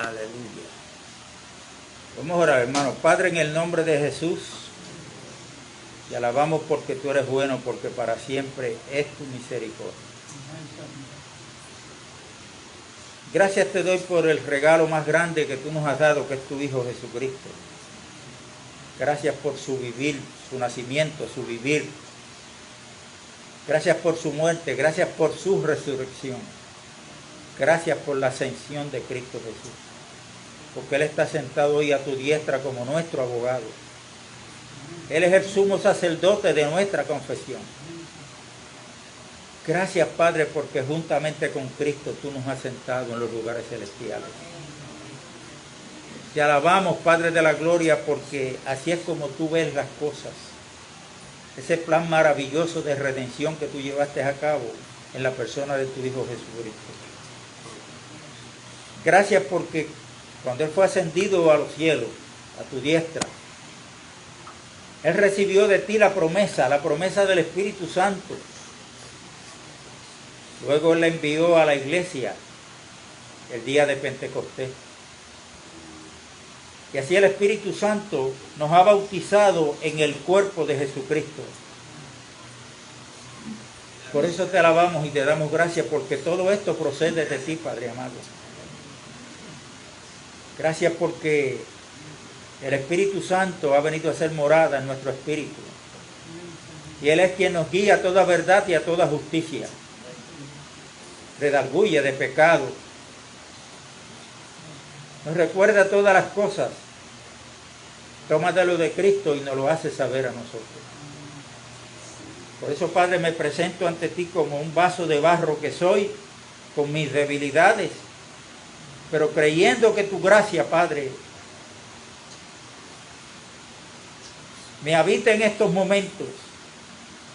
Aleluya. Vamos a orar, hermano. Padre, en el nombre de Jesús, te alabamos porque tú eres bueno, porque para siempre es tu misericordia. Gracias te doy por el regalo más grande que tú nos has dado, que es tu Hijo Jesucristo. Gracias por su vivir, su nacimiento, su vivir. Gracias por su muerte, gracias por su resurrección. Gracias por la ascensión de Cristo Jesús. Porque Él está sentado hoy a tu diestra como nuestro abogado. Él es el sumo sacerdote de nuestra confesión. Gracias, Padre, porque juntamente con Cristo tú nos has sentado en los lugares celestiales. Te alabamos, Padre de la gloria, porque así es como tú ves las cosas. Ese plan maravilloso de redención que tú llevaste a cabo en la persona de tu Hijo Jesucristo. Gracias porque cuando Él fue ascendido a los cielos, a tu diestra, Él recibió de ti la promesa del Espíritu Santo. Luego Él la envió a la iglesia el día de Pentecostés. Y así el Espíritu Santo nos ha bautizado en el cuerpo de Jesucristo. Por eso te alabamos y te damos gracias, porque todo esto procede de ti, Padre amado. Gracias porque el Espíritu Santo ha venido a ser morada en nuestro espíritu. Y Él es quien nos guía a toda verdad y a toda justicia. Redarguye de pecado. Nos recuerda todas las cosas. Tómatelo de Cristo y nos lo hace saber a nosotros. Por eso, Padre, me presento ante ti como un vaso de barro que soy, con mis debilidades, pero creyendo que tu gracia, Padre, me habita en estos momentos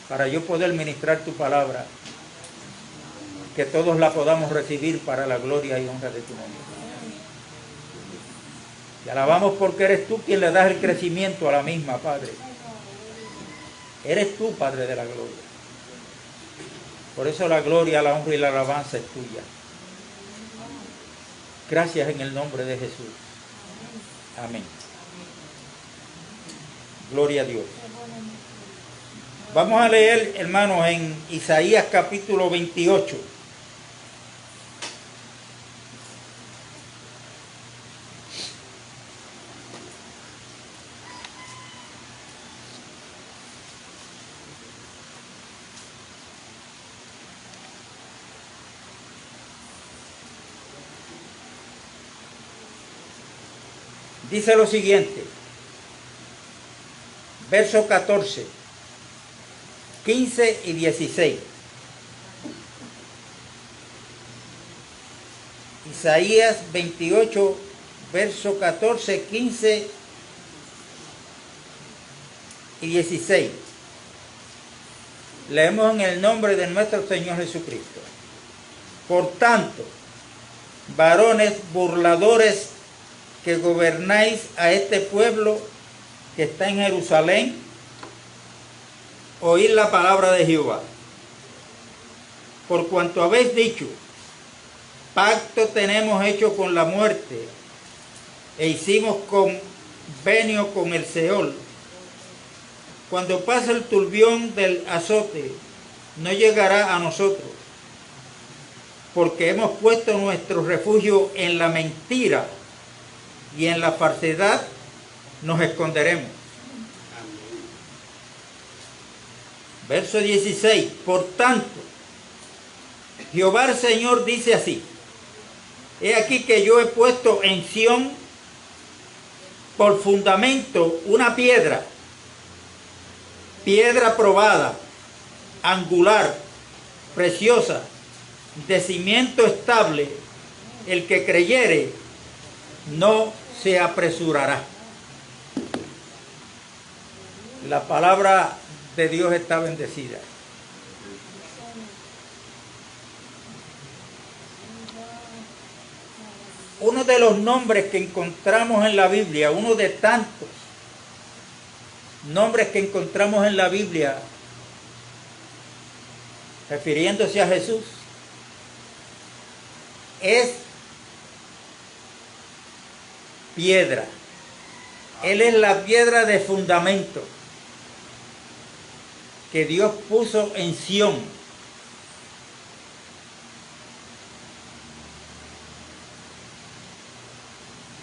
para yo poder ministrar tu palabra, que todos la podamos recibir para la gloria y honra de tu nombre. Te alabamos porque eres tú quien le das el crecimiento a la misma, Padre. Eres tú, Padre de la gloria. Por eso la gloria, la honra y la alabanza es tuya. Gracias en el nombre de Jesús. Amén. Gloria a Dios. Vamos a leer, hermanos, en Isaías capítulo 28. Dice lo siguiente, verso 14, 15 y 16. Isaías 28, verso 14, 15 y 16. Leemos en el nombre de nuestro Señor Jesucristo. Por tanto, varones burladores que gobernáis a este pueblo que está en Jerusalén, oíd la palabra de Jehová. Por cuanto habéis dicho, pacto tenemos hecho con la muerte, e hicimos convenio con el Seol. Cuando pase el turbión del azote, no llegará a nosotros, porque hemos puesto nuestro refugio en la mentira, y en la falsedad nos esconderemos. Verso 16. Por tanto, Jehová el Señor dice así: he aquí que yo he puesto en Sión por fundamento una piedra probada, angular, preciosa, de cimiento estable. El que creyere no se apresurará. La palabra de Dios está bendecida. Uno de los nombres que encontramos en la Biblia, uno de tantos nombres que encontramos en la Biblia refiriéndose a Jesús, es piedra. Él es la piedra de fundamento que Dios puso en Sión.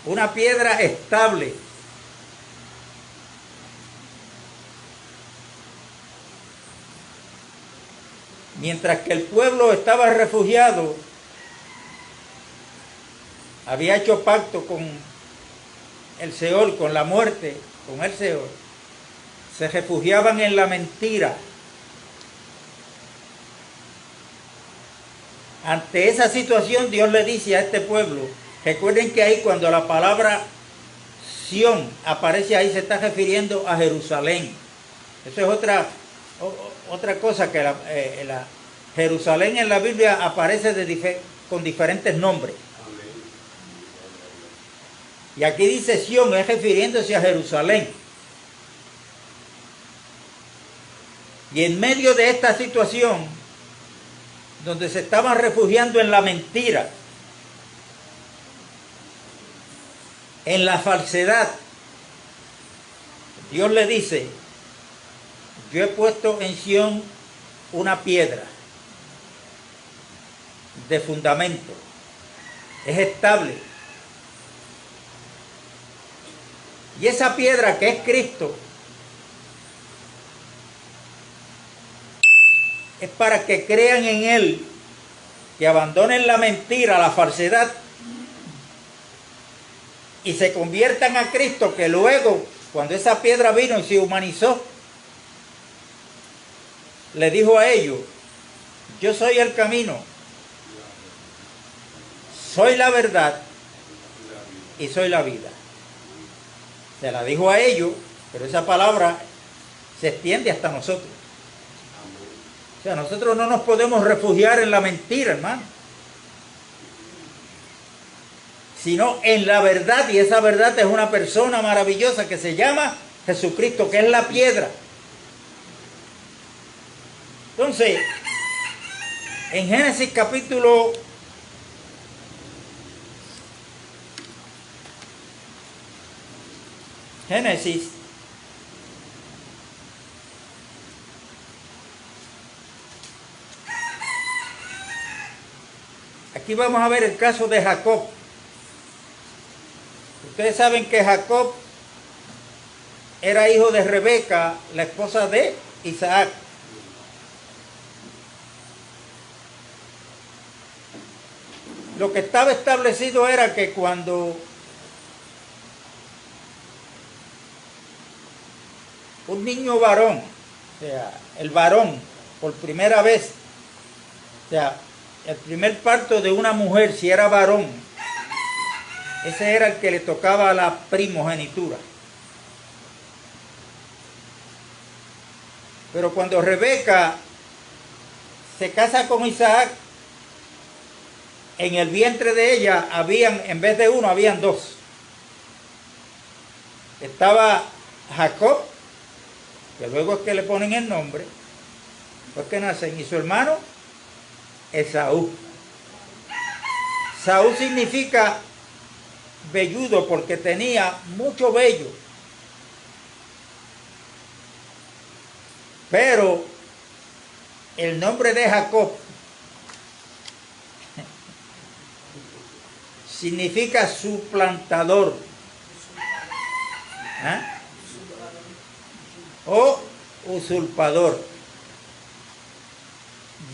Una piedra estable. Mientras que el pueblo estaba refugiado, había hecho pacto con el Seol, con la muerte, con el Seol, se refugiaban en la mentira. Ante esa situación, Dios le dice a este pueblo, recuerden que ahí cuando la palabra Sión aparece ahí, se está refiriendo a Jerusalén. Eso es otra cosa, que la Jerusalén en la Biblia aparece con diferentes nombres. Y aquí dice Sión, es refiriéndose a Jerusalén. Y en medio de esta situación, donde se estaban refugiando en la mentira, en la falsedad, Dios le dice, yo he puesto en Sión una piedra de fundamento, es estable. Y esa piedra que es Cristo es para que crean en Él, que abandonen la mentira, la falsedad y se conviertan a Cristo, que luego, cuando esa piedra vino y se humanizó, le dijo a ellos, yo soy el camino, soy la verdad y soy la vida. Se la dijo a ellos, pero esa palabra se extiende hasta nosotros. O sea, nosotros no nos podemos refugiar en la mentira, hermano, sino en la verdad, y esa verdad es una persona maravillosa que se llama Jesucristo, que es la piedra. Entonces, en Génesis capítulo 'Génesis aquí vamos a ver el caso de Jacob. Ustedes saben que Jacob era hijo de Rebeca, la esposa de Isaac. Lo que estaba establecido era que cuando un niño varón, o sea, el varón, por primera vez, o sea, el primer parto de una mujer, si era varón, ese era el que le tocaba la primogenitura. Pero cuando Rebeca se casa con Isaac, en el vientre de ella habían, en vez de uno, habían dos. Estaba Jacob, que luego es que le ponen el nombre, pues que nacen, y su hermano Esaú. Saúl significa velludo porque tenía mucho vello. Pero el nombre de Jacob significa suplantador. O usurpador.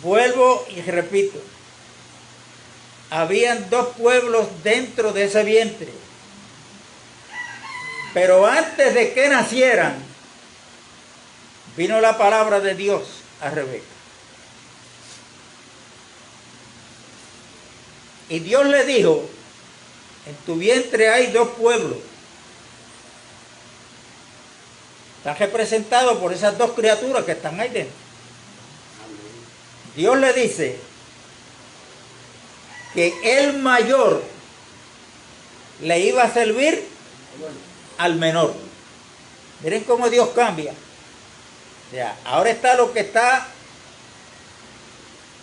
Vuelvo y repito, habían dos pueblos dentro de ese vientre, pero antes de que nacieran vino la palabra de Dios a Rebeca, y Dios le dijo, en tu vientre hay dos pueblos. Están representados por esas dos criaturas que están ahí dentro. Dios le dice que el mayor le iba a servir al menor. Miren cómo Dios cambia. O sea, ahora está lo que está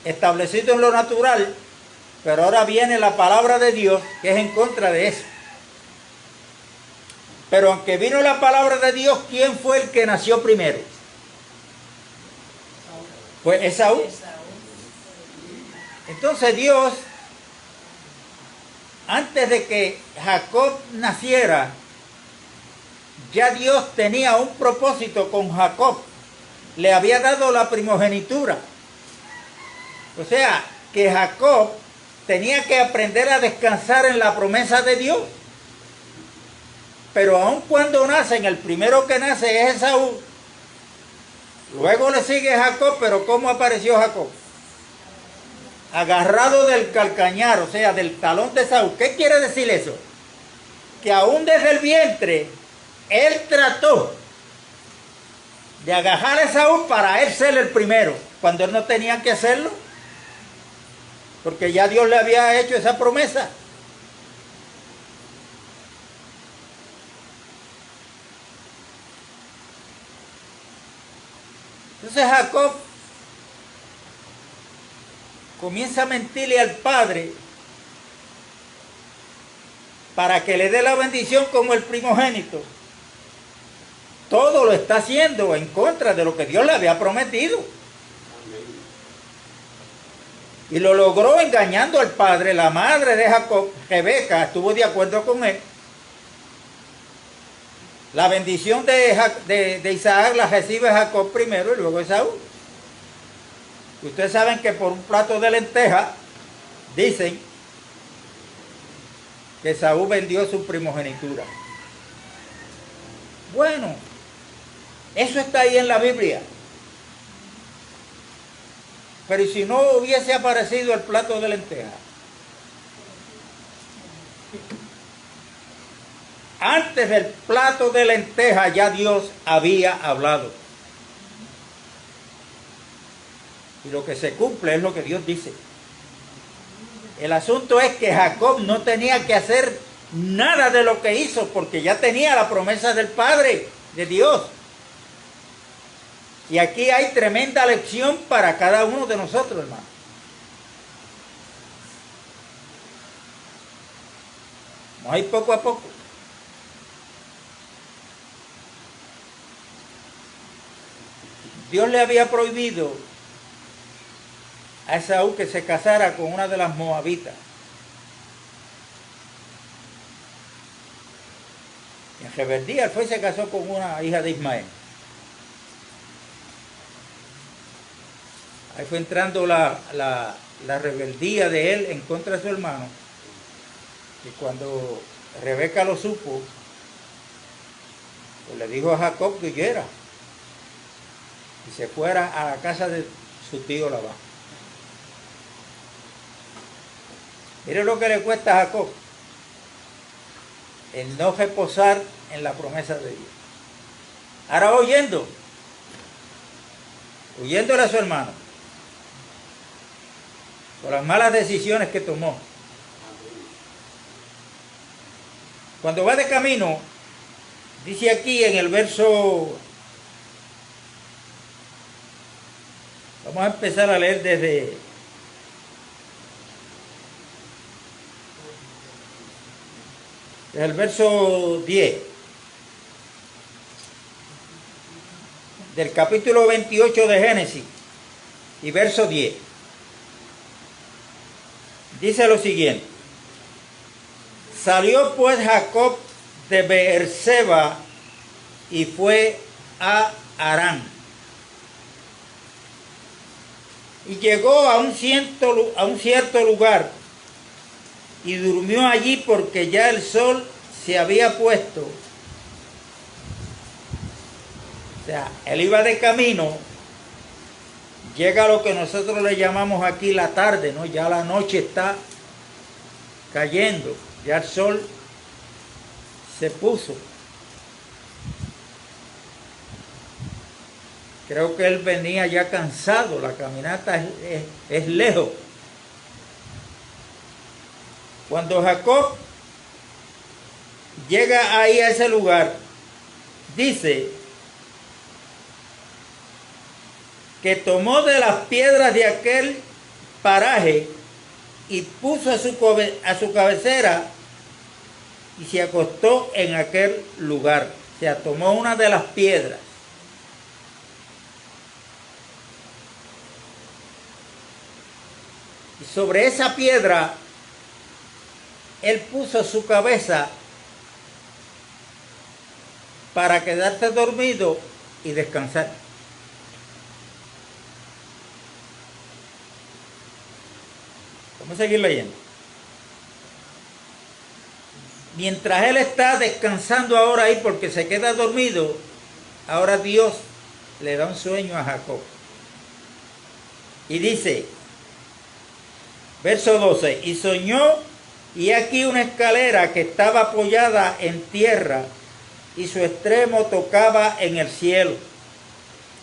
establecido en lo natural, pero ahora viene la palabra de Dios que es en contra de eso. Pero aunque vino la palabra de Dios, ¿quién fue el que nació primero? Pues Esaú. Entonces Dios, antes de que Jacob naciera, ya Dios tenía un propósito con Jacob. Le había dado la primogenitura. O sea, que Jacob tenía que aprender a descansar en la promesa de Dios. Pero aun cuando nacen, el primero que nace es Esaú. Luego le sigue Jacob, pero ¿cómo apareció Jacob? Agarrado del calcañar, o sea, del talón de Esaú. ¿Qué quiere decir eso? Que aún desde el vientre, él trató de agarrar a Esaú para él ser el primero, cuando él no tenía que hacerlo, porque ya Dios le había hecho esa promesa. Entonces Jacob comienza a mentirle al padre para que le dé la bendición como el primogénito. Todo lo está haciendo en contra de lo que Dios le había prometido. Y lo logró engañando al padre. La madre de Jacob, Rebeca, estuvo de acuerdo con él. La bendición de Isaac la recibe Jacob primero y luego Esaú. Ustedes saben que por un plato de lenteja, dicen que Esaú vendió su primogenitura. Bueno, eso está ahí en la Biblia. Pero ¿y si no hubiese aparecido el plato de lenteja? Antes del plato de lenteja ya Dios había hablado. Y lo que se cumple es lo que Dios dice. El asunto es que Jacob no tenía que hacer nada de lo que hizo porque ya tenía la promesa del Padre, de Dios. Y aquí hay tremenda lección para cada uno de nosotros, hermano. Vamos a ir poco a poco. Dios le había prohibido a Esaú que se casara con una de las moabitas. En rebeldía, él fue y se casó con una hija de Ismael. Ahí fue entrando la rebeldía de él en contra de su hermano. Y cuando Rebeca lo supo, pues le dijo a Jacob que huyera y se fuera a la casa de su tío Labán. Mire lo que le cuesta a Jacob el no reposar en la promesa de Dios. Ahora va huyéndole a su hermano por las malas decisiones que tomó. Cuando va de camino, dice aquí en el verso, vamos a empezar a leer desde el verso 10 del capítulo 28 de Génesis y verso 10. Dice lo siguiente: salió pues Jacob de Beerseba y fue a Harán. Y llegó a un cierto lugar y durmió allí porque ya el sol se había puesto. O sea, él iba de camino, llega a lo que nosotros le llamamos aquí la tarde, ¿no? Ya la noche está cayendo, ya el sol se puso. Creo que él venía ya cansado, la caminata es lejos. Cuando Jacob llega ahí a ese lugar, dice que tomó de las piedras de aquel paraje y puso a su cabecera y se acostó en aquel lugar. O sea, tomó una de las piedras. Y sobre esa piedra, él puso su cabeza para quedarse dormido y descansar. Vamos a seguir leyendo. Mientras él está descansando ahora ahí porque se queda dormido, ahora Dios le da un sueño a Jacob. Y dice, verso 12, y soñó, y aquí una escalera que estaba apoyada en tierra, y su extremo tocaba en el cielo.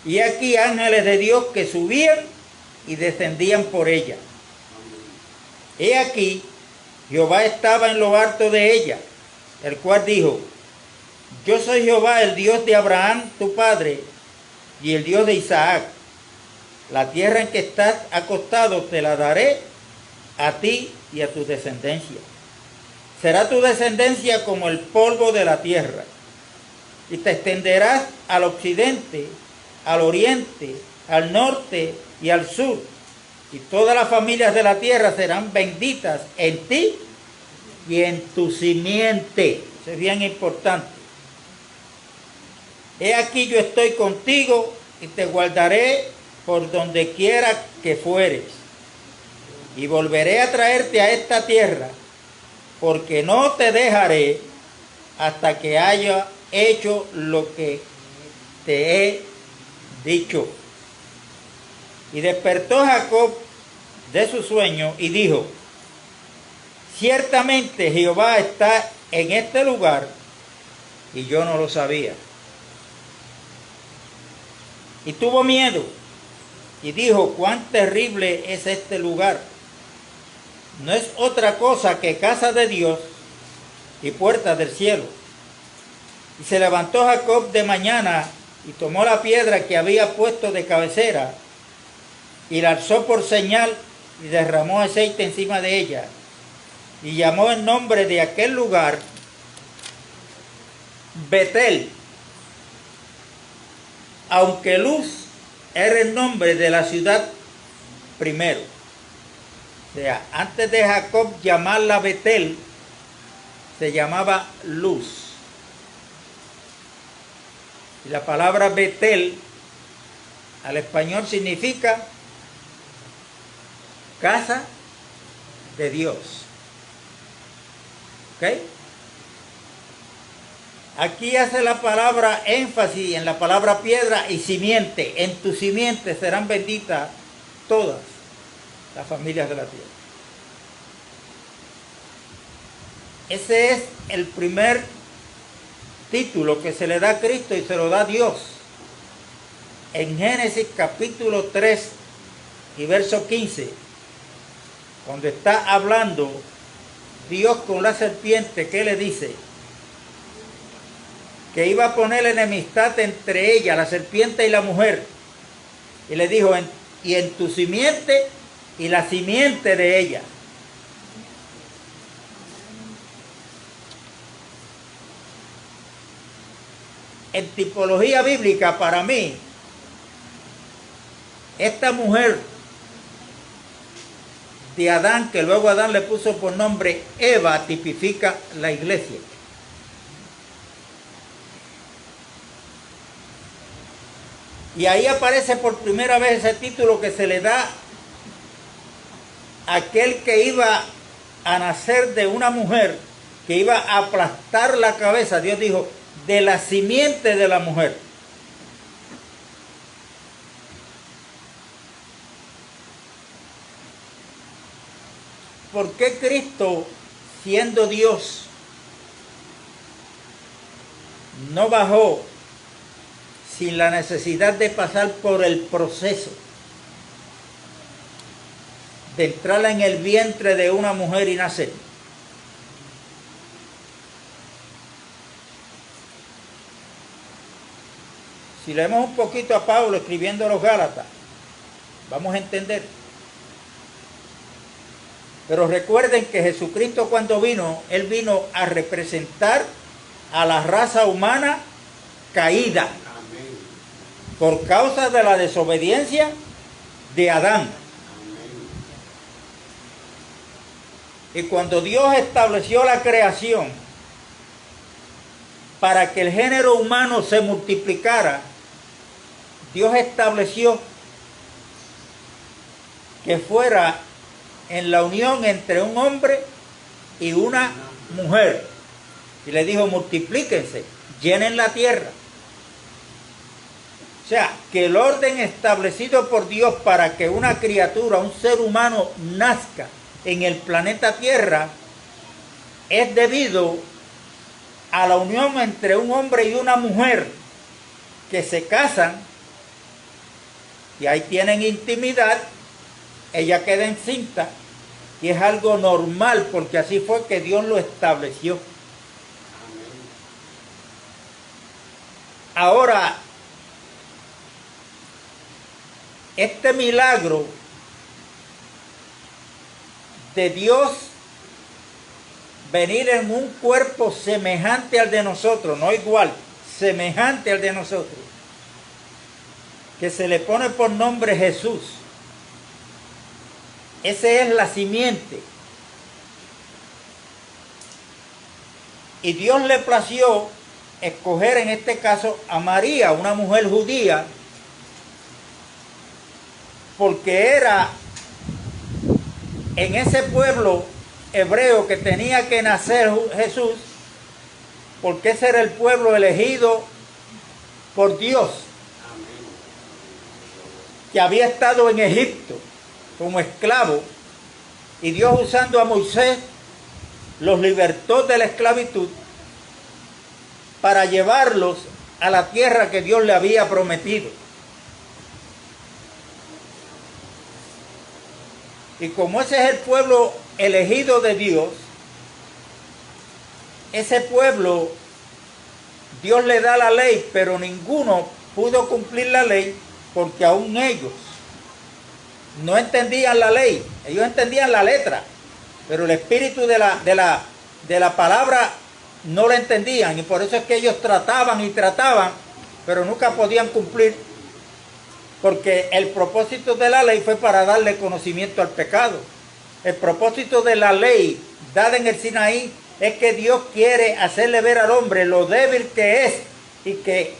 Y aquí ángeles de Dios que subían y descendían por ella. He aquí, Jehová estaba en lo alto de ella, el cual dijo, yo soy Jehová, el Dios de Abraham, tu padre, y el Dios de Isaac. La tierra en que estás acostado te la daré a ti y a tu descendencia. Será tu descendencia como el polvo de la tierra, y te extenderás al occidente, al oriente, al norte y al sur, y todas las familias de la tierra serán benditas en ti y en tu simiente. Eso es bien importante. He aquí yo estoy contigo y te guardaré por donde quiera que fueres, y volveré a traerte a esta tierra, porque no te dejaré hasta que haya hecho lo que te he dicho. Y despertó Jacob de su sueño y dijo, ciertamente Jehová está en este lugar y yo no lo sabía. Y tuvo miedo y dijo, cuán terrible es este lugar. No es otra cosa que casa de Dios y puerta del cielo. Y se levantó Jacob de mañana y tomó la piedra que había puesto de cabecera y la alzó por señal y derramó aceite encima de ella. Y llamó el nombre de aquel lugar Betel, aunque Luz era el nombre de la ciudad primero. O sea, antes de Jacob llamarla Betel, se llamaba Luz. Y la palabra Betel al español significa casa de Dios. ¿Ok? Aquí hace la palabra énfasis en la palabra piedra y simiente. En tu simiente serán benditas todas las familias de la tierra. Ese es el primer título que se le da a Cristo y se lo da Dios. En Génesis capítulo 3 y verso 15, cuando está hablando Dios con la serpiente, ¿qué le dice? Que iba a poner enemistad entre ella, la serpiente y la mujer. Y le dijo, y en tu simiente y la simiente de ella. En tipología bíblica, para mí, esta mujer de Adán, que luego Adán le puso por nombre Eva, tipifica la iglesia. Y ahí aparece por primera vez ese título que se le da a aquel que iba a nacer de una mujer, que iba a aplastar la cabeza. Dios dijo, de la simiente de la mujer. ¿Por qué Cristo, siendo Dios, no bajó sin la necesidad de pasar por el proceso de entrar en el vientre de una mujer y nacer? Si leemos un poquito a Pablo escribiendo a los Gálatas, vamos a entender. Pero recuerden que Jesucristo cuando vino, Él vino a representar a la raza humana caída por causa de la desobediencia de Adán. Y cuando Dios estableció la creación para que el género humano se multiplicara, Dios estableció que fuera en la unión entre un hombre y una mujer. Y le dijo, multiplíquense, llenen la tierra. O sea, que el orden establecido por Dios para que una criatura, un ser humano, nazca en el planeta Tierra es debido a la unión entre un hombre y una mujer que se casan y ahí tienen intimidad, ella queda encinta y es algo normal porque así fue que Dios lo estableció. Ahora, este milagro de Dios venir en un cuerpo semejante al de nosotros, no igual, semejante al de nosotros, que se le pone por nombre Jesús. Ese es la simiente. Y Dios le plació escoger en este caso a María, una mujer judía, porque era en ese pueblo hebreo que tenía que nacer Jesús, porque ese era el pueblo elegido por Dios, que había estado en Egipto como esclavo, y Dios, usando a Moisés, los libertó de la esclavitud para llevarlos a la tierra que Dios le había prometido. Y como ese es el pueblo elegido de Dios, ese pueblo, Dios le da la ley, pero ninguno pudo cumplir la ley porque aún ellos no entendían la ley. Ellos entendían la letra, pero el espíritu de la palabra no la entendían, y por eso es que ellos trataban y trataban, pero nunca podían cumplir, porque el propósito de la ley fue para darle conocimiento al pecado. El propósito de la ley dada en el Sinaí es que Dios quiere hacerle ver al hombre lo débil que es, y que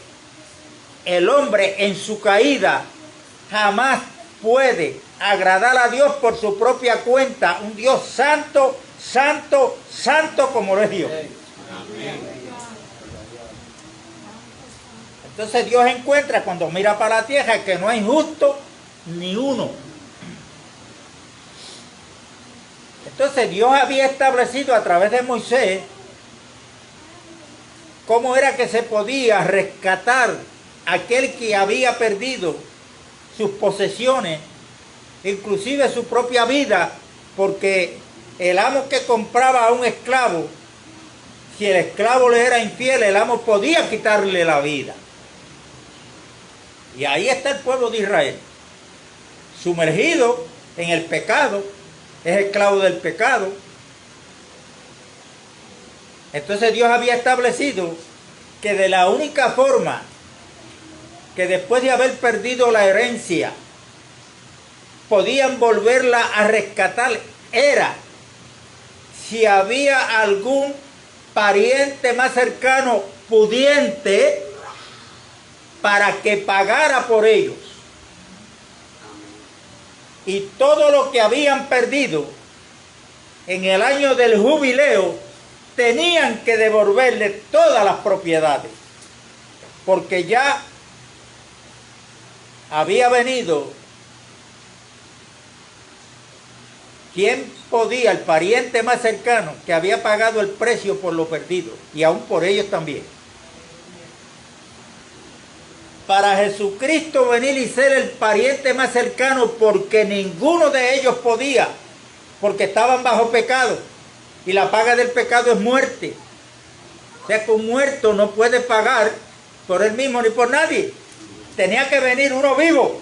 el hombre en su caída jamás puede agradar a Dios por su propia cuenta, un Dios santo, santo, santo como lo es Dios. Entonces Dios encuentra, cuando mira para la tierra, que no hay justo ni uno. Entonces Dios había establecido a través de Moisés cómo era que se podía rescatar a aquel que había perdido sus posesiones, inclusive su propia vida, porque el amo que compraba a un esclavo, si el esclavo le era infiel, el amo podía quitarle la vida. Y ahí está el pueblo de Israel, sumergido en el pecado, es esclavo del pecado. Entonces Dios había establecido que de la única forma que después de haber perdido la herencia podían volverla a rescatar era si había algún pariente más cercano pudiente para que pagara por ellos. Y todo lo que habían perdido en el año del jubileo tenían que devolverle todas las propiedades, porque ya había venido quien podía, el pariente más cercano, que había pagado el precio por lo perdido, y aún por ellos también. Para Jesucristo venir y ser el pariente más cercano, porque ninguno de ellos podía, porque estaban bajo pecado, y la paga del pecado es muerte. O sea que un muerto no puede pagar por él mismo ni por nadie. Tenía que venir uno vivo.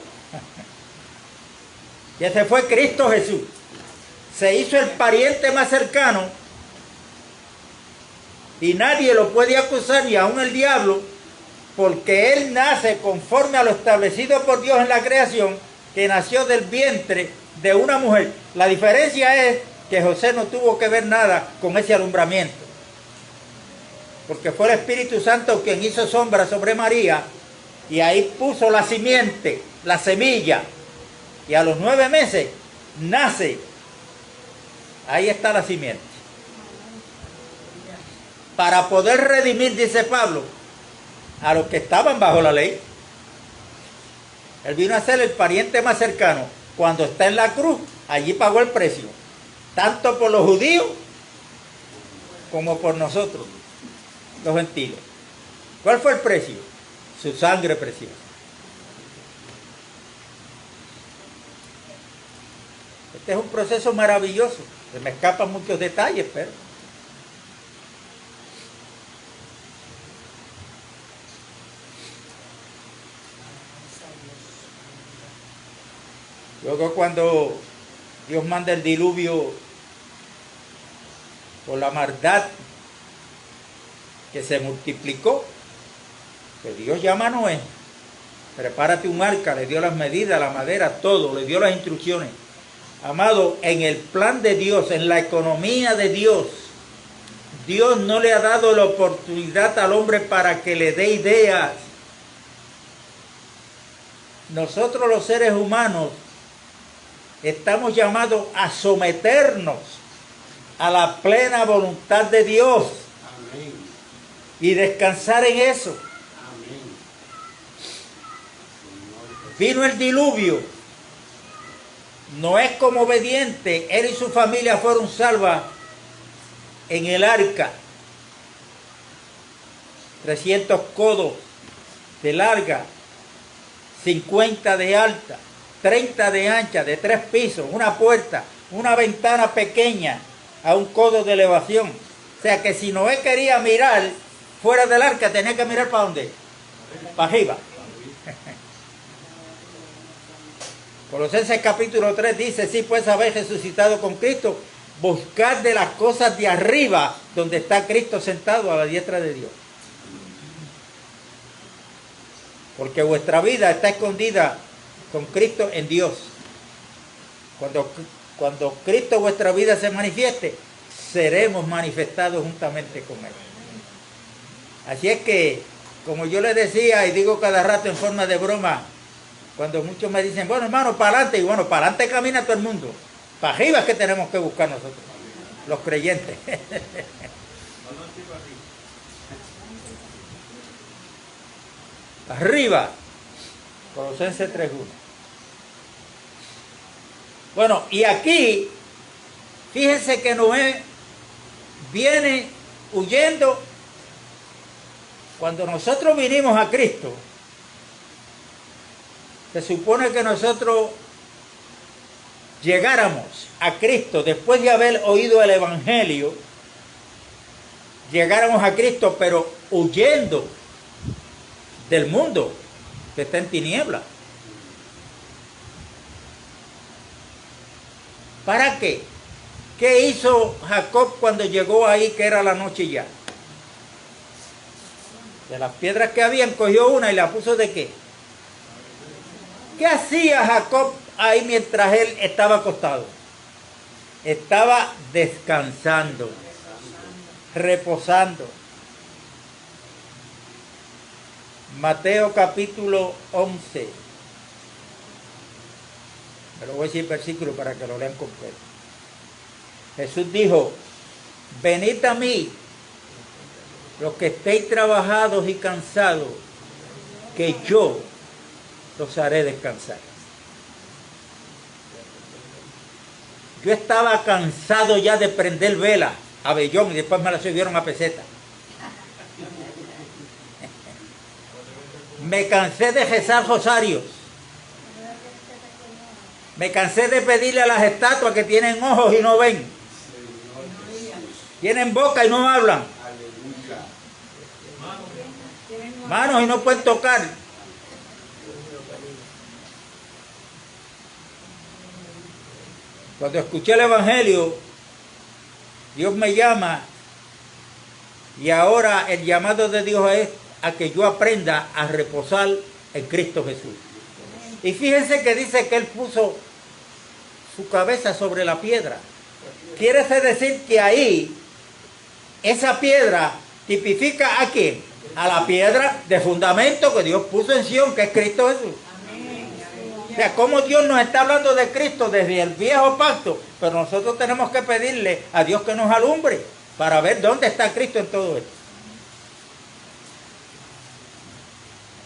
Y ese fue Cristo Jesús. se hizo el pariente más cercano y nadie lo puede acusar, ni aun el diablo, porque él nace conforme a lo establecido por Dios en la creación, que nació del vientre de una mujer. La diferencia es que José no tuvo que ver nada con ese alumbramiento, porque fue el Espíritu Santo quien hizo sombra sobre María y ahí puso la simiente, la semilla, y a los 9 meses nace. Ahí está la simiente. Para poder redimir, dice Pablo, a los que estaban bajo la ley. Él vino a ser el pariente más cercano. Cuando está en la cruz, allí pagó el precio, tanto por los judíos como por nosotros, los gentiles. ¿Cuál fue el precio? Su sangre preciosa. Este es un proceso maravilloso. Se me escapan muchos detalles, pero luego, cuando Dios manda el diluvio por la maldad que se multiplicó, que Dios llama a Noé, prepárate un arca, le dio las medidas, la madera, todo, le dio las instrucciones. Amado, en el plan de Dios, en la economía de Dios, Dios no le ha dado la oportunidad al hombre para que le dé ideas. Nosotros los seres humanos estamos llamados a someternos a la plena voluntad de Dios. Amén. Y descansar en eso. Amén. Vino el diluvio. Noé, como obediente, él y su familia fueron salvas en el arca. 300 codos de larga, 50 de alta, 30 de ancha, de 3 pisos, una puerta, una ventana pequeña a un codo de elevación. O sea que si Noé quería mirar fuera del arca, tenía que mirar ¿para dónde? Para arriba. Colosenses capítulo 3 dice: sí, pues habéis resucitado con Cristo, buscad de las cosas de arriba, donde está Cristo sentado a la diestra de Dios. Porque vuestra vida está escondida con Cristo en Dios. Cuando Cristo vuestra vida se manifieste, seremos manifestados juntamente con Él. Así es que, como yo les decía y digo cada rato en forma de broma, cuando muchos me dicen, bueno, hermano, para adelante, y bueno, para adelante camina todo el mundo. Para arriba es que tenemos que buscar nosotros, los creyentes. Arriba, Colosenses 3:1. Bueno, y aquí, fíjense que Noé viene huyendo. Cuando nosotros vinimos a Cristo, se supone que nosotros llegáramos a Cristo después de haber oído el Evangelio, llegáramos a Cristo, pero huyendo del mundo que está en tinieblas. ¿Para qué? ¿Qué hizo Jacob cuando llegó ahí, que era la noche ya? De las piedras que habían, cogió una y la puso ¿de qué? ¿Qué hacía Jacob ahí mientras él estaba acostado? Estaba descansando, reposando. Mateo capítulo 11. Me lo voy a decir versículo para que lo lean completo. Jesús dijo: venid a mí, los que estéis trabajados y cansados, que yo los haré descansar. Yo estaba cansado ya de prender vela a vellón y después me la subieron a peseta. Me cansé de rezar rosarios. Me cansé de pedirle a las estatuas que tienen ojos y no ven. Tienen boca y no hablan. Manos y no pueden tocar. Cuando escuché el Evangelio, Dios me llama y ahora el llamado de Dios es a que yo aprenda a reposar en Cristo Jesús. Y fíjense que dice que Él puso su cabeza sobre la piedra. Quiere decir que ahí, esa piedra tipifica ¿a quién? A la piedra de fundamento que Dios puso en Sion, que es Cristo Jesús. O sea, como Dios nos está hablando de Cristo desde el viejo pacto, pero nosotros tenemos que pedirle a Dios que nos alumbre para ver dónde está Cristo en todo esto.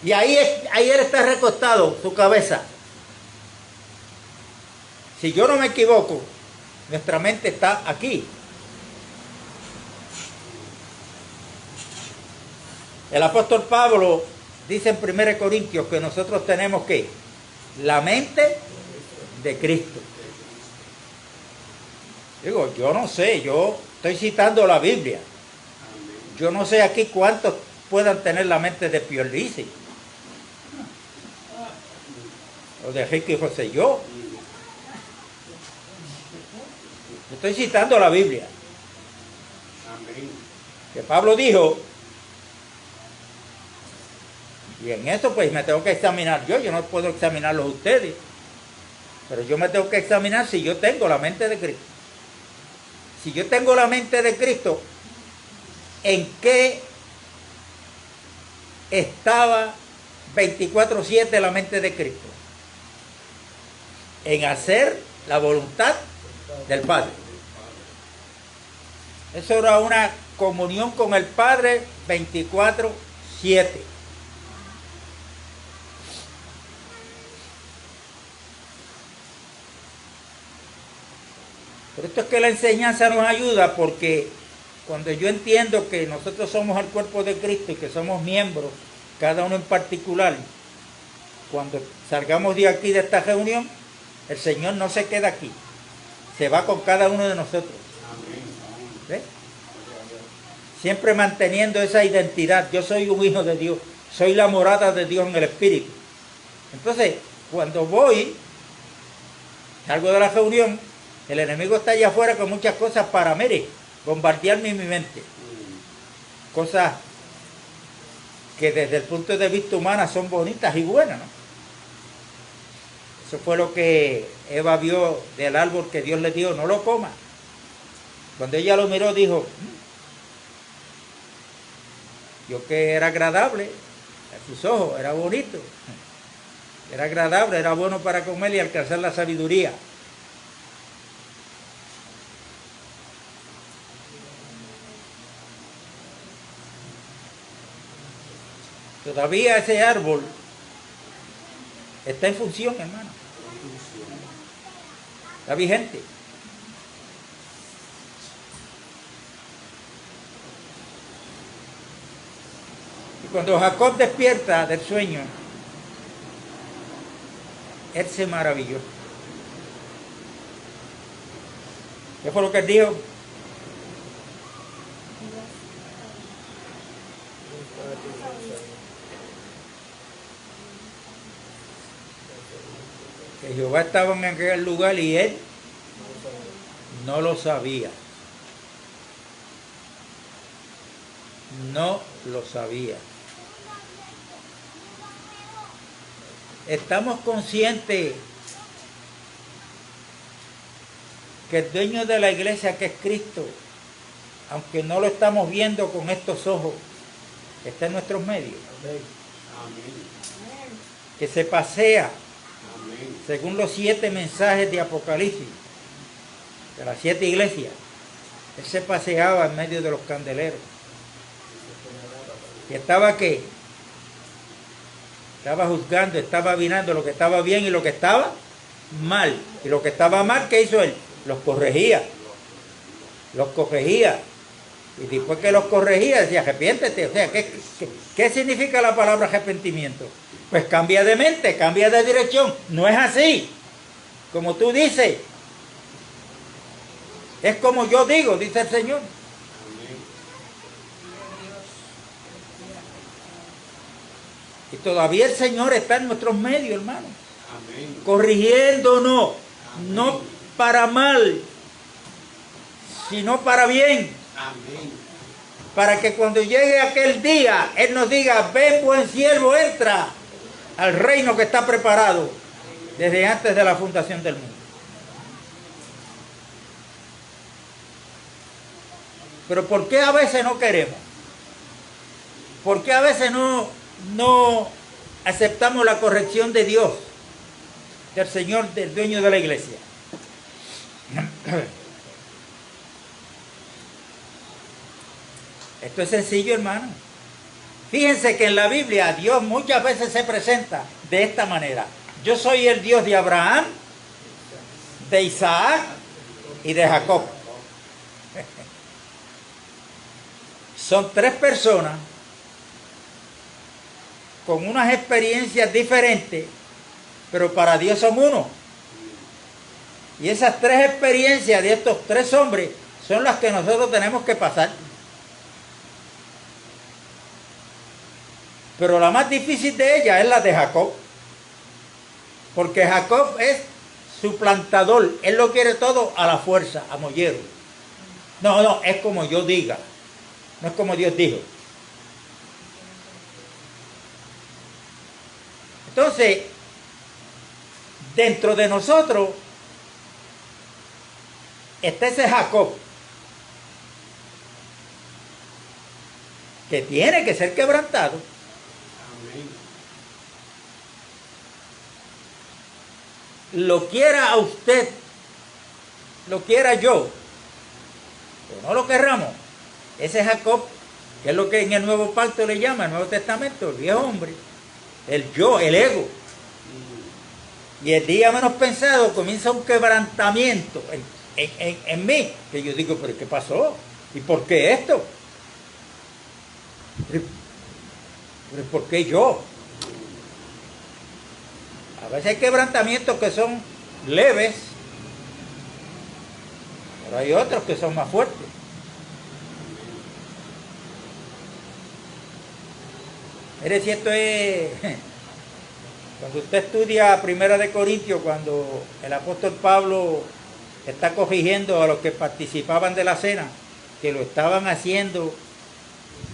Y ahí Él está recostado, su cabeza. Si yo no me equivoco, nuestra mente está aquí. El apóstol Pablo dice en 1 Corintios que nosotros tenemos que la mente de Cristo. Digo, yo no sé, yo estoy citando la Biblia. Yo no sé aquí cuántos puedan tener la mente de Pierluisi o de Ricky Rosselló. Estoy citando la Biblia. Que Pablo dijo, y en eso pues me tengo que examinar yo no puedo examinarlos ustedes, pero yo me tengo que examinar si yo tengo la mente de Cristo. Si yo tengo la mente de Cristo, ¿en qué estaba 24/7 la mente de Cristo? En hacer la voluntad del Padre. Eso era una comunión con el Padre 24/7. Por esto es que la enseñanza nos ayuda, porque cuando yo entiendo que nosotros somos el cuerpo de Cristo y que somos miembros, cada uno en particular, cuando salgamos de aquí, de esta reunión, el Señor no se queda aquí, se va con cada uno de nosotros. ¿Ves? Siempre manteniendo esa identidad. Yo soy un hijo de Dios, soy la morada de Dios en el Espíritu. Entonces, cuando salgo de la reunión, el enemigo está allá afuera con muchas cosas para, mire, bombardearme en mi mente. Cosas que desde el punto de vista humano son bonitas y buenas, ¿no? Eso fue lo que Eva vio del árbol que Dios le dio, no lo coma. Cuando ella lo miró, dijo, yo que era agradable a sus ojos, era bonito, era agradable, era bueno para comer y alcanzar la sabiduría. Todavía ese árbol está en función, hermano. Está vigente. Y cuando Jacob despierta del sueño, él se maravilló. ¿Qué fue lo que él dijo? Que Jehová estaba en aquel lugar y él no lo sabía. No lo sabía. Estamos conscientes que el dueño de la iglesia, que es Cristo, aunque no lo estamos viendo con estos ojos, está en nuestros medios. Amén. Que se pasea, amén, según los 7 mensajes de Apocalipsis, de las 7 iglesias. Él se paseaba en medio de los candeleros. Y estaba ¿qué? Estaba juzgando, estaba mirando lo que estaba bien y lo que estaba mal. Y lo que estaba mal, ¿qué hizo él? Los corregía. Los corregía. Y después que los corregía, decía, arrepiéntete. O sea, ¿qué significa la palabra arrepentimiento? Pues cambia de mente, cambia de dirección. No es así, como tú dices. Es como yo digo, dice el Señor. Y todavía el Señor está en nuestros medios, hermano. Amén. Corrigiéndonos. No, para mal, sino para bien. Amén. Para que cuando llegue aquel día, Él nos diga, ven buen siervo, entra al reino que está preparado desde antes de la fundación del mundo. Pero ¿por qué a veces no queremos? ¿Por qué a veces no aceptamos la corrección de Dios, del Señor, del dueño de la iglesia? Esto es sencillo, hermano. Fíjense que en la Biblia Dios muchas veces se presenta de esta manera. Yo soy el Dios de Abraham, de Isaac y de Jacob. Son tres personas con unas experiencias diferentes, pero para Dios son uno. Y esas tres experiencias de estos tres hombres son las que nosotros tenemos que pasar. Pero la más difícil de ellas es la de Jacob. Porque Jacob es suplantador. Él lo quiere todo a la fuerza, a mollero. No, es como yo diga. No es como Dios dijo. Entonces, dentro de nosotros está ese Jacob que tiene que ser quebrantado. Lo quiera a usted, lo quiera yo, o no lo querramos, ese Jacob, que es lo que en el Nuevo Pacto le llama, el Nuevo Testamento, el viejo hombre, el yo, el ego. Y el día menos pensado comienza un quebrantamiento en mí, que yo digo, pero ¿qué pasó? ¿Y por qué esto? ¿Pero por qué yo? A veces hay quebrantamientos que son leves, pero hay otros que son más fuertes. Mire, si esto es... Cuando usted estudia Primera de Corintios, cuando el apóstol Pablo está corrigiendo a los que participaban de la cena, que lo estaban haciendo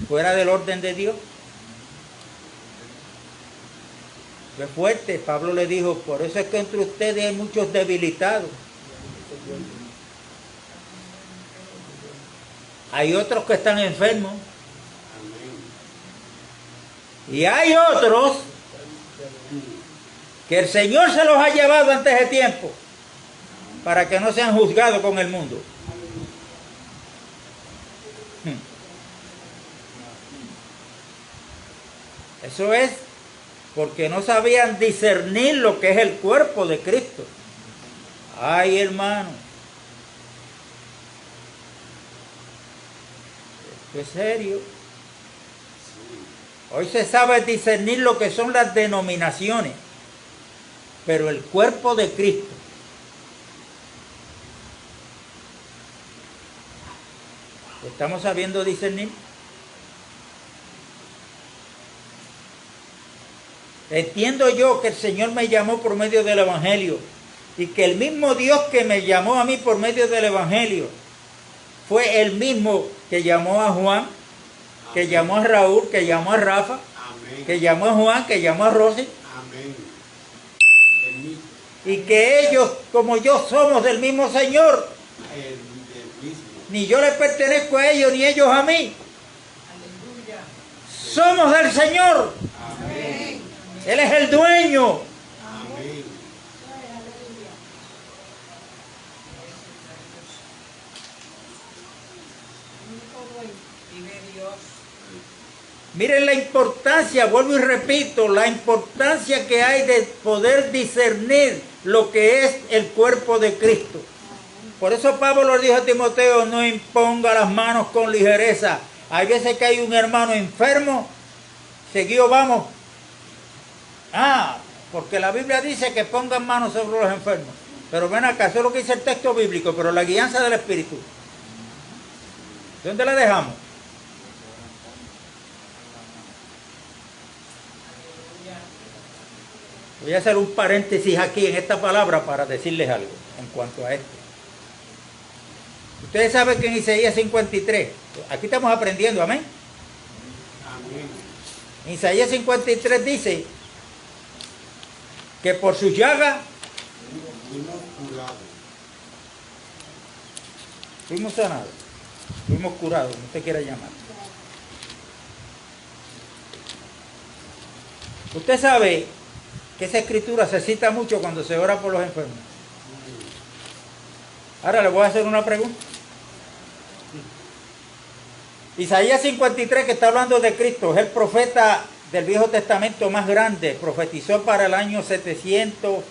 fuera del orden de Dios, fue fuerte. Pablo le dijo, por eso es que entre ustedes hay muchos debilitados. Hay otros que están enfermos. Y hay otros que el Señor se los ha llevado antes de tiempo para que no sean juzgados con el mundo. Eso es porque no sabían discernir lo que es el cuerpo de Cristo. Ay, hermano, esto es serio. Hoy se sabe discernir lo que son las denominaciones, pero el cuerpo de Cristo, ¿estamos sabiendo discernir? Entiendo yo que el Señor me llamó por medio del Evangelio y que el mismo Dios que me llamó a mí por medio del Evangelio fue el mismo que llamó a Juan, que llamó a Raúl, que llamó a Rafa, que llamó a Juan, que llamó a Rosy. Y que ellos, como yo, somos del mismo Señor. Ni yo les pertenezco a ellos, ni ellos a mí. Somos del Señor. Él es el dueño. Miren la importancia, vuelvo y repito, la importancia que hay de poder discernir lo que es el cuerpo de Cristo. Por eso Pablo le dijo a Timoteo, no imponga las manos con ligereza. Hay veces que hay un hermano enfermo, seguido vamos. Porque la Biblia dice que pongan manos sobre los enfermos. Pero ven acá, eso es lo que dice el texto bíblico, pero la guianza del Espíritu, ¿dónde la dejamos? Voy a hacer un paréntesis aquí en esta palabra para decirles algo en cuanto a esto. Ustedes saben que en Isaías 53, aquí estamos aprendiendo, amén. En Isaías 53 dice que por su llaga fuimos sanados, fuimos curados, como usted quiera llamar. Usted sabe que esa escritura se cita mucho cuando se ora por los enfermos. Ahora le voy a hacer una pregunta. Isaías 53, que está hablando de Cristo, es el profeta del Viejo Testamento más grande. Profetizó para el año 700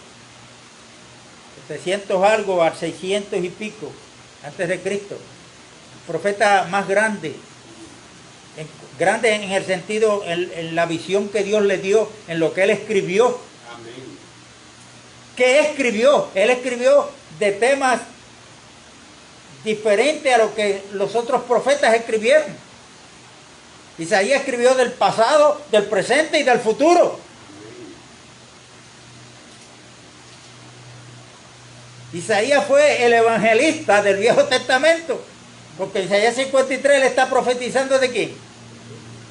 algo, al 600 y pico, antes de Cristo. Profeta más grande. Grande en el sentido, en la visión que Dios le dio, en lo que él escribió. Amén. ¿Qué escribió? Él escribió de temas diferentes a lo que los otros profetas escribieron. Isaías escribió del pasado, del presente y del futuro. Isaías fue el evangelista del Viejo Testamento, porque Isaías 53 le está profetizando ¿de quién?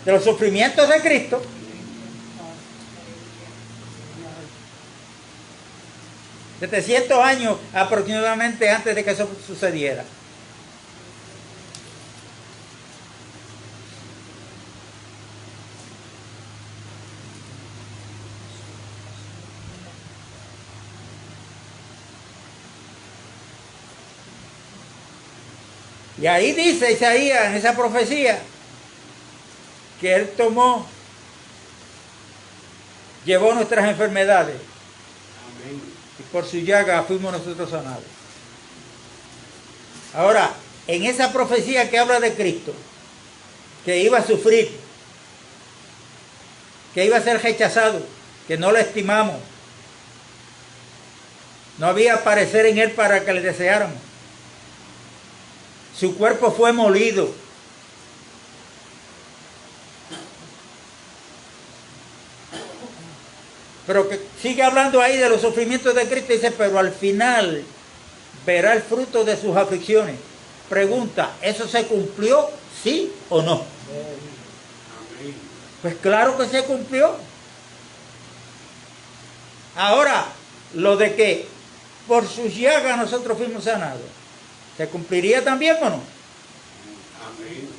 De los sufrimientos de Cristo. $700 años aproximadamente antes de que eso sucediera. Y ahí dice Isaías en esa profecía que él llevó nuestras enfermedades. Amén. Y por su llaga fuimos nosotros sanados. Ahora, en esa profecía que habla de Cristo, que iba a sufrir, que iba a ser rechazado, que no lo estimamos, no había parecer en él para que le deseáramos. Su cuerpo fue molido. Pero que sigue hablando ahí de los sufrimientos de Cristo. Dice, pero al final verá el fruto de sus aflicciones. Pregunta, ¿eso se cumplió? ¿Sí o no? Amén. Pues claro que se cumplió. Ahora, lo de que por sus llagas nosotros fuimos sanados, ¿se cumpliría también o no? Amén.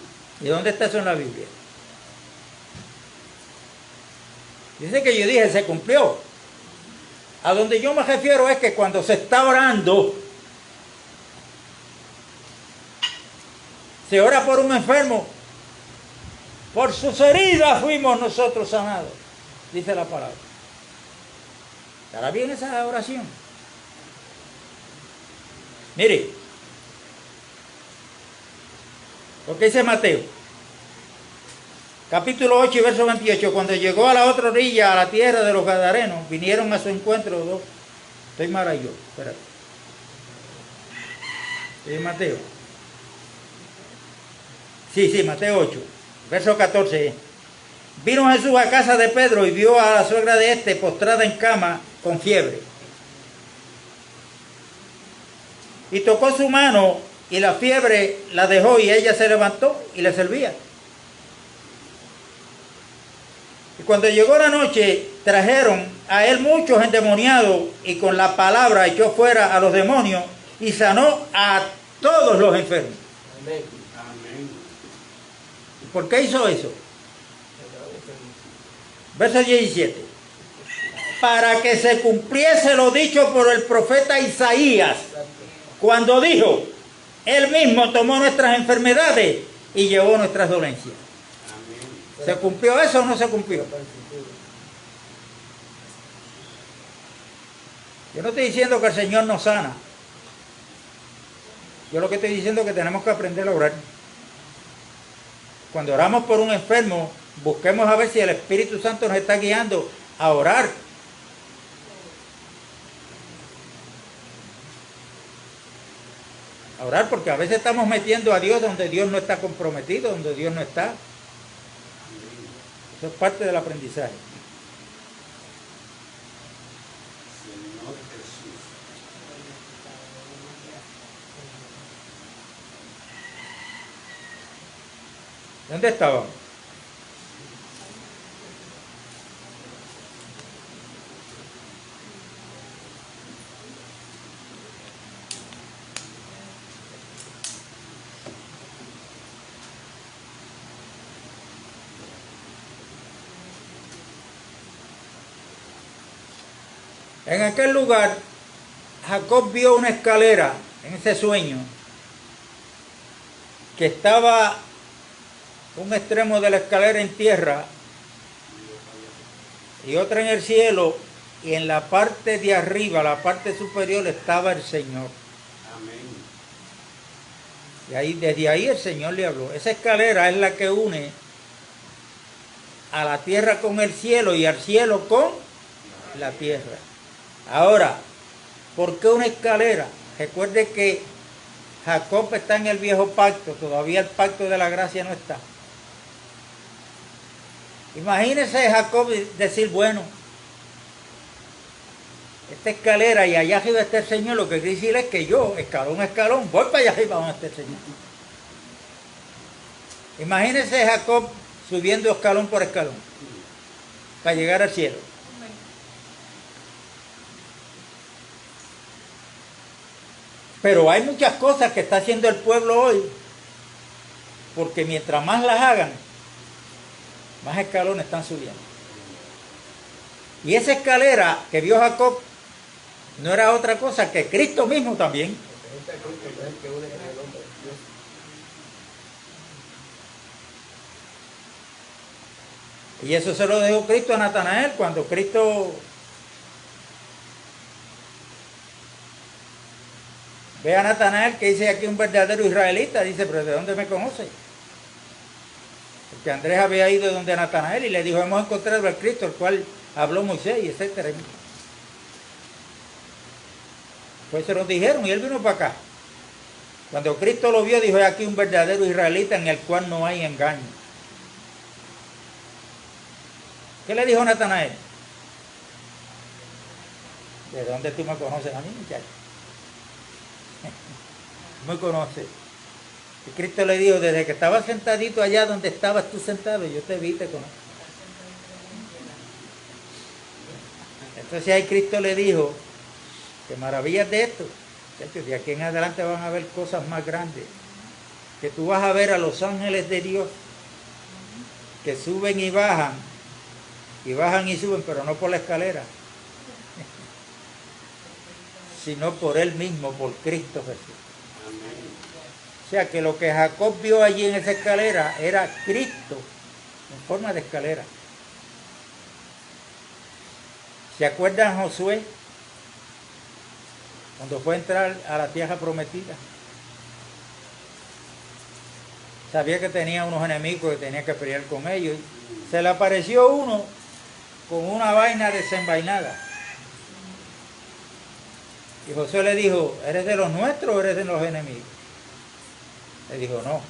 ¿Y dónde está eso en la Biblia? Dice que yo dije, se cumplió. A donde yo me refiero es que cuando se está orando, se ora por un enfermo, por sus heridas fuimos nosotros sanados, dice la palabra. ¿Estará bien esa oración? Mire, lo que dice Mateo. Capítulo 8 y verso 28. Cuando llegó a la otra orilla, a la tierra de los Gadarenos, vinieron a su encuentro dos. Estoy mal ahí yo, espérate. ¿Es Mateo? Sí, Mateo 8, verso 14. Vino Jesús a casa de Pedro y vio a la suegra de este postrada en cama con fiebre. Y tocó su mano y la fiebre la dejó y ella se levantó y le servía. Y cuando llegó la noche, trajeron a él muchos endemoniados y con la palabra echó fuera a los demonios y sanó a todos los enfermos. Amén. Amén. ¿Por qué hizo eso? Verso 17. Para que se cumpliese lo dicho por el profeta Isaías, cuando dijo, él mismo tomó nuestras enfermedades y llevó nuestras dolencias. ¿Se cumplió eso o no se cumplió? Yo no estoy diciendo que el Señor nos sana. Yo lo que estoy diciendo es que tenemos que aprender a orar. Cuando oramos por un enfermo, busquemos a ver si el Espíritu Santo nos está guiando a orar. A orar, porque a veces estamos metiendo a Dios donde Dios no está comprometido, donde Dios no está. Eso es parte del aprendizaje. ¿Dónde estaban? En aquel lugar, Jacob vio una escalera en ese sueño que estaba un extremo de la escalera en tierra y otra en el cielo, y en la parte de arriba, la parte superior, estaba el Señor. Amén. Y ahí, desde ahí el Señor le habló. Esa escalera es la que une a la tierra con el cielo y al cielo con la tierra. Ahora, ¿por qué una escalera? Recuerde que Jacob está en el viejo pacto, todavía el pacto de la gracia no está. Imagínese Jacob decir, bueno, esta escalera y allá arriba está el Señor, lo que quiere decir es que yo, escalón a escalón, voy para allá arriba donde está el Señor. Imagínese Jacob subiendo escalón por escalón para llegar al cielo. Pero hay muchas cosas que está haciendo el pueblo hoy, porque mientras más las hagan, más escalones están subiendo. Y esa escalera que vio Jacob no era otra cosa que Cristo mismo también. Y eso se lo dejó Cristo a Natanael cuando Cristo ve a Natanael que dice aquí un verdadero israelita, dice, pero ¿de dónde me conoce? Porque Andrés había ido donde Natanael y le dijo, hemos encontrado al Cristo, el cual habló Moisés, y etcétera. Pues se lo dijeron y él vino para acá. Cuando Cristo lo vio, dijo, aquí un verdadero israelita en el cual no hay engaño. ¿Qué le dijo Natanael? ¿De dónde tú me conoces a mí, muchacho? Me conoces. Y Cristo le dijo, desde que estabas sentadito allá donde estabas tú sentado, yo te vi, te conozco. Entonces ahí Cristo le dijo, qué maravillas de esto. De aquí en adelante van a ver cosas más grandes. Que tú vas a ver a los ángeles de Dios que suben y bajan y suben, pero no por la escalera, sino por Él mismo, por Cristo Jesús. O sea que lo que Jacob vio allí en esa escalera era Cristo en forma de escalera. ¿Se acuerdan Josué? Cuando fue a entrar a la tierra prometida. Sabía que tenía unos enemigos que tenía que pelear con ellos. Se le apareció uno con una vaina desenvainada. Y Josué le dijo, ¿eres de los nuestros o eres de los enemigos? Le dijo, no,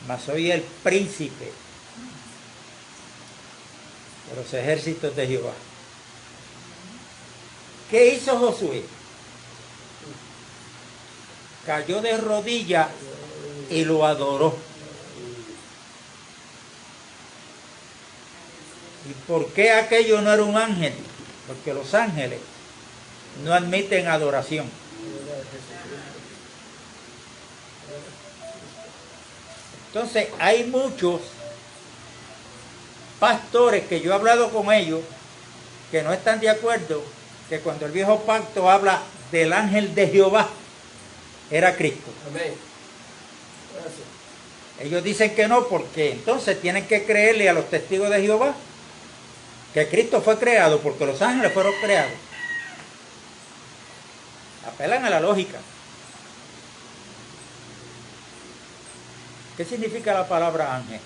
mas soy el príncipe de los ejércitos de Jehová. ¿Qué hizo Josué? Cayó de rodillas y lo adoró. ¿Y por qué aquello no era un ángel? Porque los ángeles no admiten adoración. Entonces hay muchos pastores que yo he hablado con ellos que no están de acuerdo que cuando el viejo pacto habla del ángel de Jehová era Cristo. Amén. Gracias. Ellos dicen que no, porque entonces tienen que creerle a los testigos de Jehová que Cristo fue creado porque los ángeles fueron creados. Apelan a la lógica. ¿Qué significa la palabra ángel?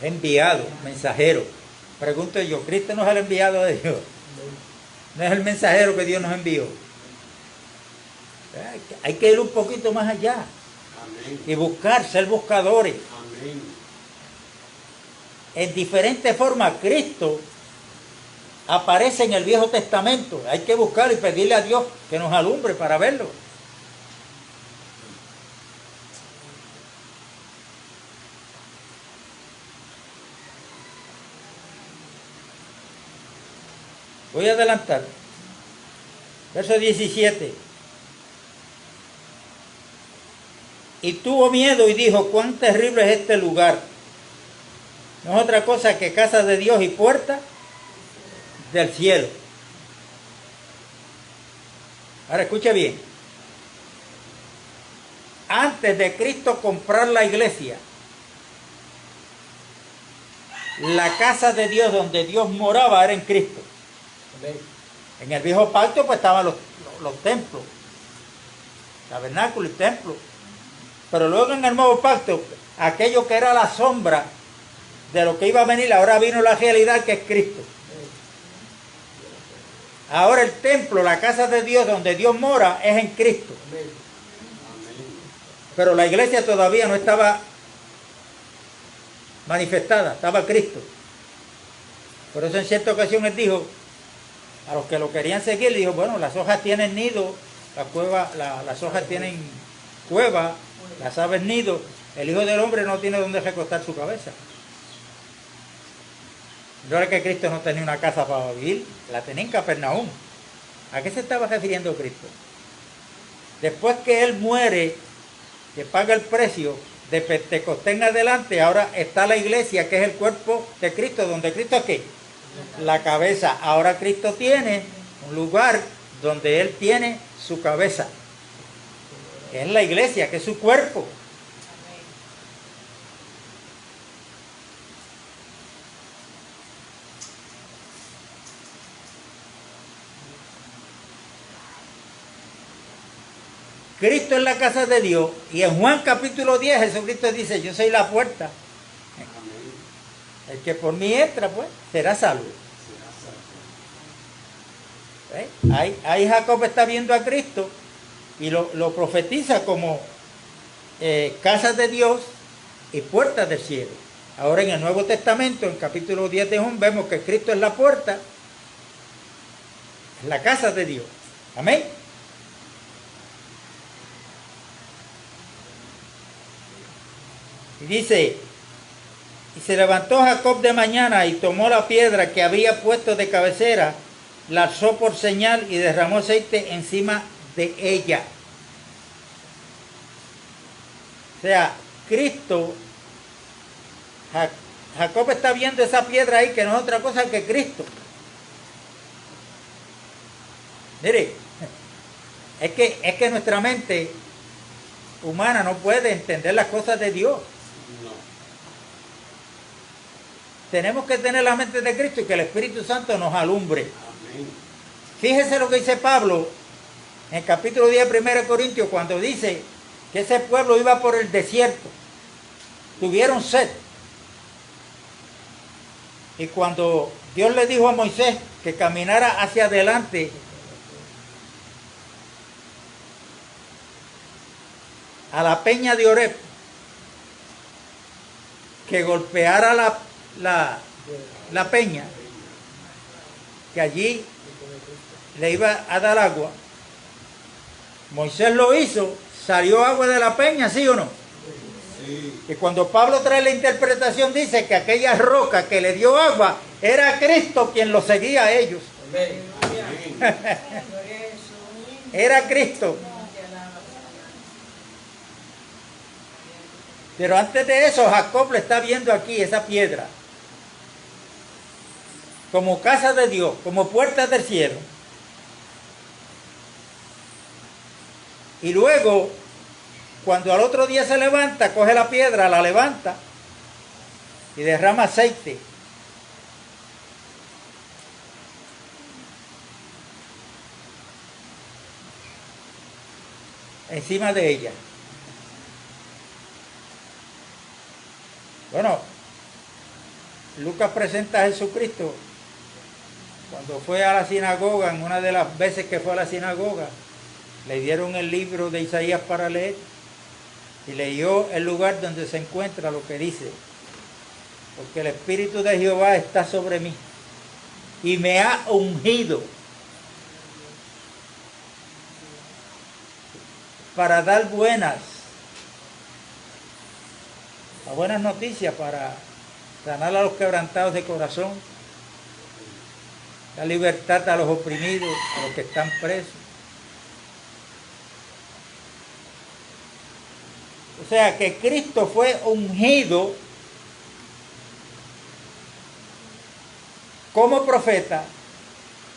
Enviado, mensajero. Pregunto yo, ¿Cristo no es el enviado de Dios? ¿No es el mensajero que Dios nos envió? Hay que ir un poquito más allá. Amén. Y buscar, ser buscadores. Amén. En diferentes formas, Cristo aparece en el Viejo Testamento. Hay que buscar y pedirle a Dios que nos alumbre para verlo. Voy a adelantar. Verso 17. Y tuvo miedo y dijo, cuán terrible es este lugar. No es otra cosa que casa de Dios y puerta del cielo. Ahora escucha bien. Antes de Cristo comprar la iglesia, la casa de Dios donde Dios moraba era en Cristo. En el viejo pacto pues estaban los templos, tabernáculo y templo. Pero luego en el nuevo pacto, aquello que era la sombra de lo que iba a venir, ahora vino la realidad que es Cristo. Ahora el templo, la casa de Dios donde Dios mora es en Cristo. Pero la iglesia todavía no estaba manifestada, estaba Cristo. Por eso en cierta ocasión él dijo, a los que lo querían seguir, dijo, bueno, las hojas tienen nido, las hojas tienen cueva, las aves nido, el Hijo del Hombre no tiene donde recostar su cabeza. No era que Cristo no tenía una casa para vivir, la tenía en Capernaum. ¿A qué se estaba refiriendo Cristo? Después que Él muere, que paga el precio, de Pentecostés en adelante, ahora está la iglesia, que es el cuerpo de Cristo, donde Cristo es ¿qué? La cabeza. Ahora Cristo tiene un lugar donde Él tiene su cabeza, que es la iglesia, que es su cuerpo. Cristo es la casa de Dios, y en Juan capítulo 10 Jesucristo dice, yo soy la puerta. El que por mí entra, pues, será salvo. Ahí Jacob está viendo a Cristo y lo profetiza como casa de Dios y puertas del cielo. Ahora en el Nuevo Testamento, en capítulo 10 de Juan, vemos que Cristo es la puerta, es la casa de Dios. Amén. Y dice, y se levantó Jacob de mañana y tomó la piedra que había puesto de cabecera, la alzó por señal y derramó aceite encima de ella. O sea, Cristo, Jacob está viendo esa piedra ahí que no es otra cosa que Cristo. Mire, es que nuestra mente humana no puede entender las cosas de Dios. No. Tenemos que tener la mente de Cristo y que el Espíritu Santo nos alumbre. Amén. Fíjese lo que dice Pablo en el capítulo 10 de 1 Corintios, cuando dice que ese pueblo iba por el desierto, tuvieron sed. Y cuando Dios le dijo a Moisés que caminara hacia adelante, a la peña de Oreb, que golpeara la peña, que allí le iba a dar agua. Moisés lo hizo, salió agua de la peña, ¿sí o no? Sí. Y cuando Pablo trae la interpretación, dice que aquella roca que le dio agua era Cristo quien lo seguía a ellos. Amén. Era Cristo. Pero antes de eso, Jacob le está viendo aquí esa piedra como casa de Dios, como puerta del cielo. Y luego, cuando al otro día se levanta, coge la piedra, la levanta y derrama aceite. Encima de ella. Bueno, Lucas presenta a Jesucristo cuando fue a la sinagoga, en una de las veces que fue a la sinagoga, le dieron el libro de Isaías para leer y leyó el lugar donde se encuentra lo que dice, porque el Espíritu de Jehová está sobre mí y me ha ungido para dar buenas noticias, para sanar a los quebrantados de corazón, Da libertad a los oprimidos, a los que están presos. O sea que Cristo fue ungido como profeta,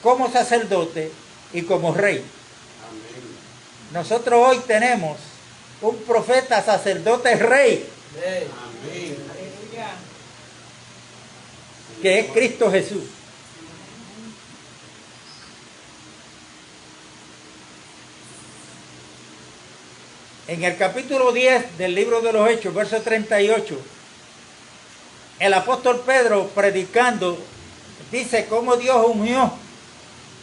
como sacerdote y como rey. Amén. Nosotros hoy tenemos un profeta, sacerdote, rey, Amén. que es Cristo Jesús. En el capítulo 10 del libro de los Hechos, verso 38, el apóstol Pedro, predicando, dice cómo Dios ungió,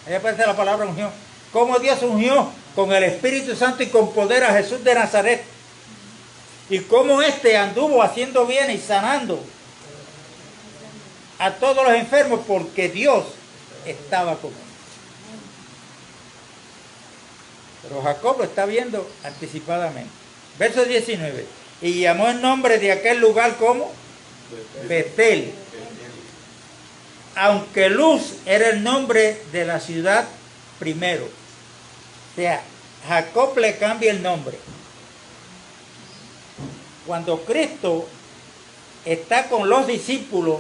ahí aparece la palabra ungió, cómo Dios ungió con el Espíritu Santo y con poder a Jesús de Nazaret, y cómo éste anduvo haciendo bien y sanando a todos los enfermos, porque Dios estaba con él. Pero Jacob lo está viendo anticipadamente. Verso 19. Y llamó el nombre de aquel lugar como Betel, aunque Luz era el nombre de la ciudad primero. O sea, Jacob le cambia el nombre. Cuando Cristo está con los discípulos,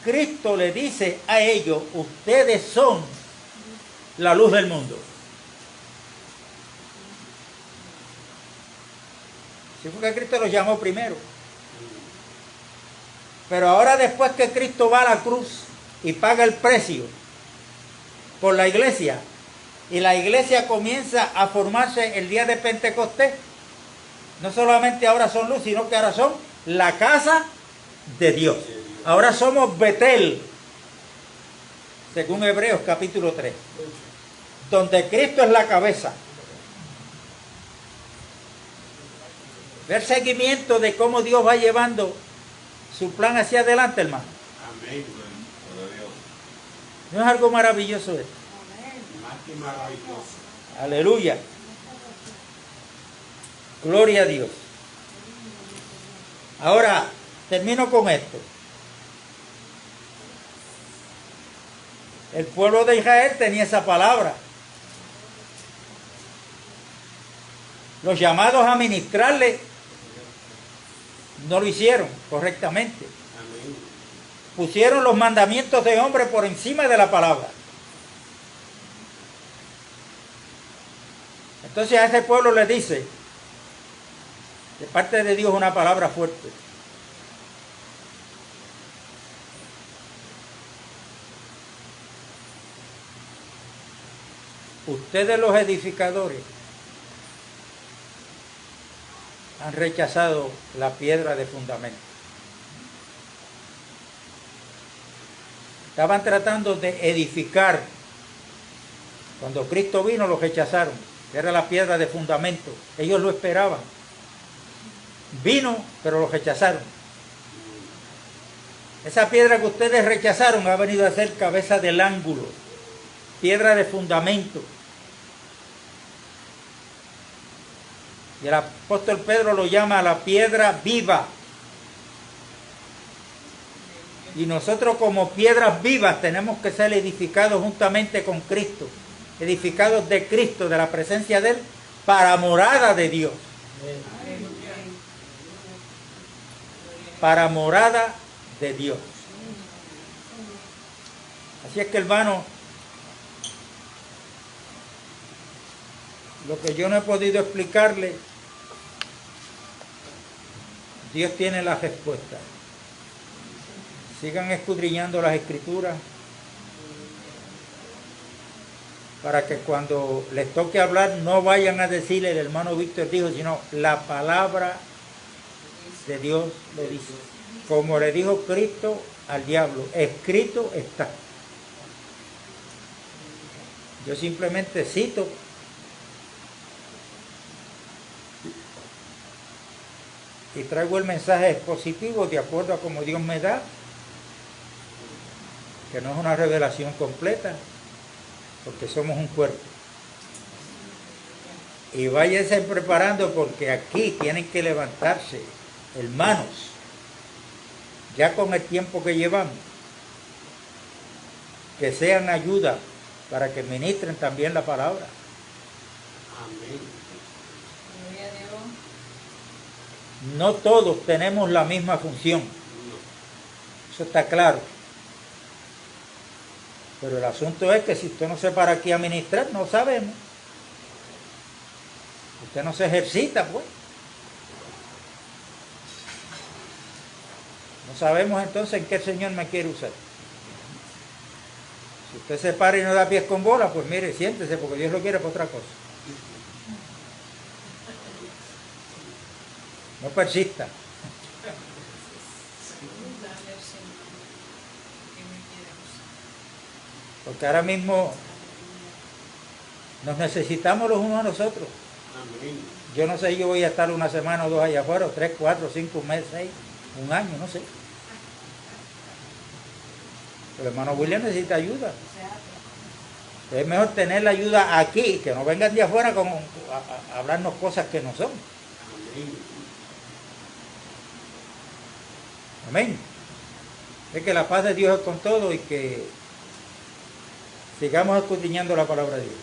Cristo le dice a ellos: ustedes son la luz del mundo. Sí, fue que Cristo los llamó primero. Pero ahora, después que Cristo va a la cruz y paga el precio por la iglesia, y la iglesia comienza a formarse el día de Pentecostés, no solamente ahora son luz, sino que ahora son la casa de Dios. Ahora somos Betel, según Hebreos capítulo 3, donde Cristo es la cabeza. Ver seguimiento de cómo Dios va llevando su plan hacia adelante, hermano. Amén. Gloria a Dios. ¿No es algo maravilloso esto? Más que maravilloso. Aleluya. Gloria a Dios. Ahora, termino con esto. El pueblo de Israel tenía esa palabra. Los llamados a ministrarle no lo hicieron correctamente. Amén. Pusieron los mandamientos de hombre por encima de la palabra. Entonces a ese pueblo le dice, de parte de Dios, una palabra fuerte. Ustedes, los edificadores, han rechazado la piedra de fundamento. Estaban tratando de edificar. Cuando Cristo vino, lo rechazaron. Era la piedra de fundamento. Ellos lo esperaban. Vino, pero lo rechazaron. Esa piedra que ustedes rechazaron ha venido a ser cabeza del ángulo, piedra de fundamento. Y el apóstol Pedro lo llama la piedra viva. Y nosotros, como piedras vivas, tenemos que ser edificados juntamente con Cristo, edificados de Cristo, de la presencia de Él, para morada de Dios. Para morada de Dios. Así es que, hermano, lo que yo no he podido explicarle, Dios tiene la respuesta. Sigan escudriñando las Escrituras para que cuando les toque hablar no vayan a decirle: el hermano Víctor dijo, sino la palabra de Dios lo dice. Como le dijo Cristo al diablo: escrito está. Yo simplemente cito y traigo el mensaje expositivo de acuerdo a como Dios me da, que no es una revelación completa, porque somos un cuerpo. Y váyanse preparando, porque aquí tienen que levantarse, hermanos, ya con el tiempo que llevamos. que sean ayuda para que ministren también la palabra. Amén. Gloria a Dios. No todos tenemos la misma función, eso está claro. Pero el asunto es que si usted no se para aquí a ministrar, no sabemos. Usted no se ejercita, pues. No sabemos entonces en qué el Señor me quiere usar. Si usted se para y no da pies con bola, pues mire, siéntese, porque Dios lo quiere para otra cosa. No persista. Dale al Señor que me quiera usar. Porque ahora mismo nos necesitamos los unos a los otros. Amén. Yo no sé, yo voy a estar una semana o dos allá afuera, o 3, 4, 5, un mes, 6, un año, no sé. El hermano William necesita ayuda. Es mejor tener la ayuda aquí, que no vengan de afuera a hablarnos cosas que no son. Amén. Amén. Es que la paz de Dios es con todo y que sigamos escudriñando la palabra de Dios.